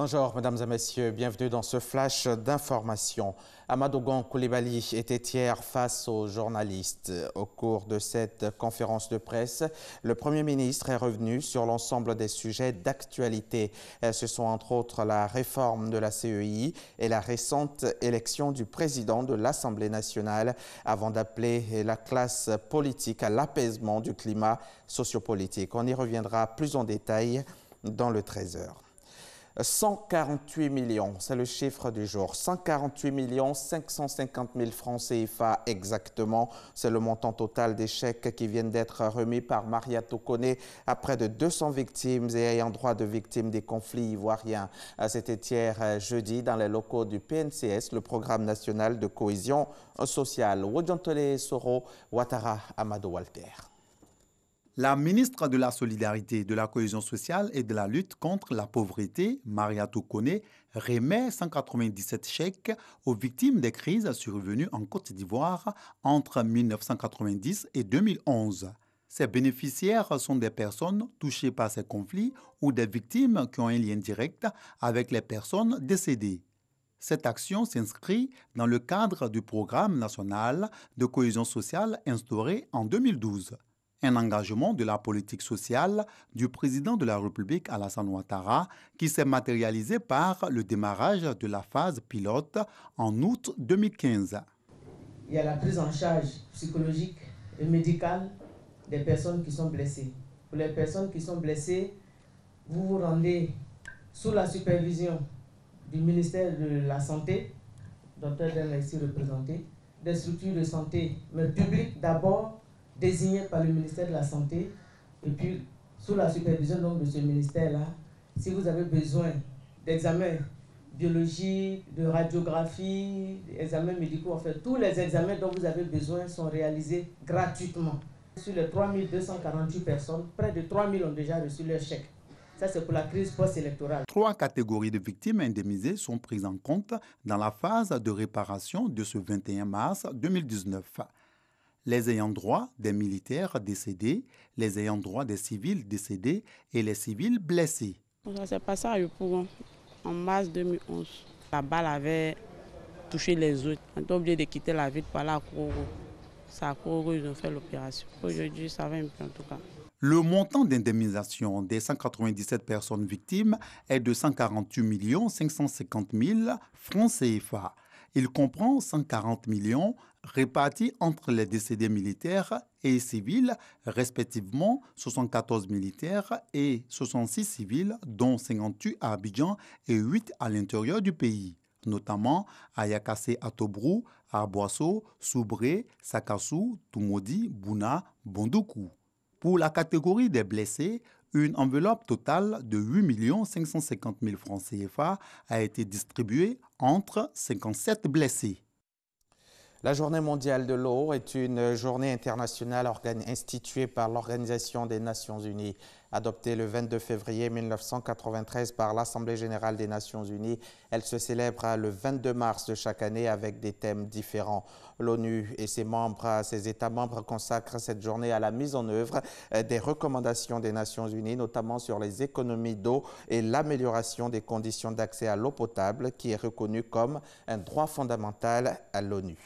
Bonjour, mesdames et messieurs, bienvenue dans ce flash d'information. Amadogon Coulibaly était hier face aux journalistes. Au cours de cette conférence de presse, le Premier ministre est revenu sur l'ensemble des sujets d'actualité. Ce sont entre autres la réforme de la CEI et la récente élection du président de l'Assemblée nationale avant d'appeler la classe politique à l'apaisement du climat sociopolitique. On y reviendra plus en détail dans le 13h. 148 millions, c'est le chiffre du jour. 148 550 000 francs CFA exactement. C'est le montant total des chèques qui viennent d'être remis par Maria Tokone à près de 200 victimes et ayant droit de victimes des conflits ivoiriens. C'était hier jeudi dans les locaux du PNCS, le Programme national de cohésion sociale. Wodjontole Soro, Ouattara Amadou Walter. La ministre de la Solidarité, de la Cohésion sociale et de la lutte contre la pauvreté, Maria Tokone, remet 197 chèques aux victimes des crises survenues en Côte d'Ivoire entre 1990 et 2011. Ces bénéficiaires sont des personnes touchées par ces conflits ou des victimes qui ont un lien direct avec les personnes décédées. Cette action s'inscrit dans le cadre du programme national de cohésion sociale instauré en 2012. Un engagement de la politique sociale du président de la République Alassane Ouattara qui s'est matérialisé par le démarrage de la phase pilote en août 2015. Il y a la prise en charge psychologique et médicale des personnes qui sont blessées. Pour les personnes qui sont blessées, vous vous rendez sous la supervision du ministère de la Santé, Dr Den ici représenté, des structures de santé, mais publiques d'abord, désigné par le ministère de la Santé, et puis sous la supervision donc, de ce ministère-là, si vous avez besoin d'examens biologiques, de radiographie, d'examens médicaux, en fait, tous les examens dont vous avez besoin sont réalisés gratuitement. Sur les 3248 personnes, près de 3000 ont déjà reçu leur chèque. Ça, c'est pour la crise post-électorale. 3 catégories de victimes indemnisées sont prises en compte dans la phase de réparation de ce 21 mars 2019. Les ayants droit des militaires décédés, les ayants droit des civils décédés et les civils blessés. Ça s'est passé à Yopougon en mars 2011. La balle avait touché les os. On était obligé de quitter la ville par la Koro. C'est à Koro ils ont fait l'opération. Aujourd'hui, ça va un peu en tout cas. Le montant d'indemnisation des 197 personnes victimes est de 148 550 000 francs CFA. Il comprend 140 millions répartis entre les décédés militaires et civils, respectivement 74 militaires et 66 civils, dont 58 à Abidjan et 8 à l'intérieur du pays, notamment à Yakassé à Tobrou, à Boasso, Soubré, Sakassou, Tumodi, Bouna, Bondoukou. Pour la catégorie des blessés, une enveloppe totale de 8 550 000 francs CFA a été distribuée entre 57 blessés. La Journée mondiale de l'eau est une journée internationale instituée par l'Organisation des Nations Unies. Adoptée le 22 février 1993 par l'Assemblée générale des Nations Unies, elle se célèbre le 22 mars de chaque année avec des thèmes différents. L'ONU et ses États membres consacrent cette journée à la mise en œuvre des recommandations des Nations Unies, notamment sur les économies d'eau et l'amélioration des conditions d'accès à l'eau potable, qui est reconnue comme un droit fondamental à l'ONU.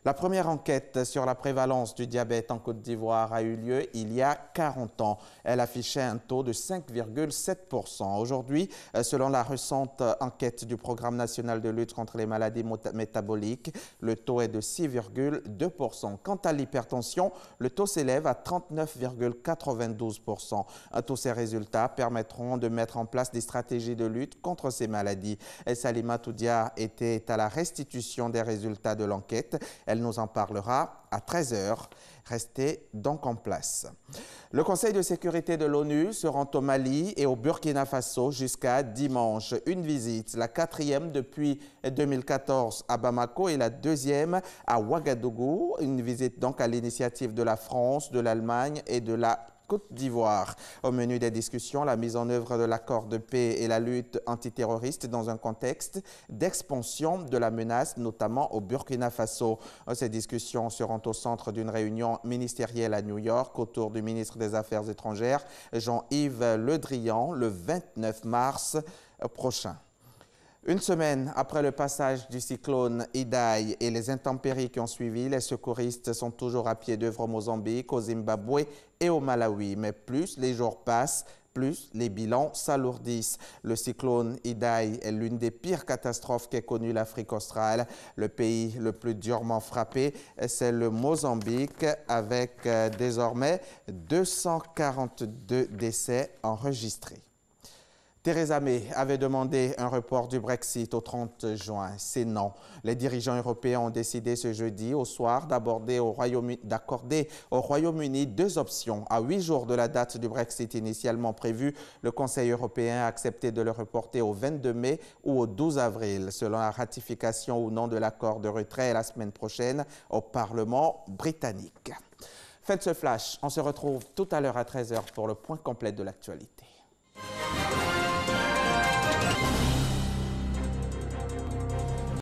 La première enquête sur la prévalence du diabète en Côte d'Ivoire a eu lieu il y a 40 ans. Elle affichait un taux de 5,7%. Aujourd'hui, selon la récente enquête du Programme national de lutte contre les maladies métaboliques, le taux est de 6,2%. Quant à l'hypertension, le taux s'élève à 39,92%. Tous ces résultats permettront de mettre en place des stratégies de lutte contre ces maladies. Salima Toudia était à la restitution des résultats de l'enquête. Elle nous en parlera à 13h. Restez donc en place. Le Conseil de sécurité de l'ONU se rend au Mali et au Burkina Faso jusqu'à dimanche. Une visite, la 4e depuis 2014 à Bamako et la 2e à Ouagadougou. Une visite donc à l'initiative de la France, de l'Allemagne et de la Côte d'Ivoire. Au menu des discussions, la mise en œuvre de l'accord de paix et la lutte antiterroriste dans un contexte d'expansion de la menace, notamment au Burkina Faso. Ces discussions seront au centre d'une réunion ministérielle à New York autour du ministre des Affaires étrangères, Jean-Yves Le Drian, le 29 mars prochain. Une semaine après le passage du cyclone Idai et les intempéries qui ont suivi, les secouristes sont toujours à pied d'œuvre au Mozambique, au Zimbabwe et au Malawi. Mais plus les jours passent, plus les bilans s'alourdissent. Le cyclone Idai est l'une des pires catastrophes qu'ait connue l'Afrique australe. Le pays le plus durement frappé, c'est le Mozambique, avec désormais 242 décès enregistrés. Theresa May avait demandé un report du Brexit au 30 juin. C'est non. Les dirigeants européens ont décidé ce jeudi au soir d'accorder au Royaume-Uni 2 options. À 8 jours de la date du Brexit initialement prévue, le Conseil européen a accepté de le reporter au 22 mai ou au 12 avril, selon la ratification ou non de l'accord de retrait la semaine prochaine au Parlement britannique. Faites ce flash. On se retrouve tout à l'heure à 13h pour le point complet de l'actualité.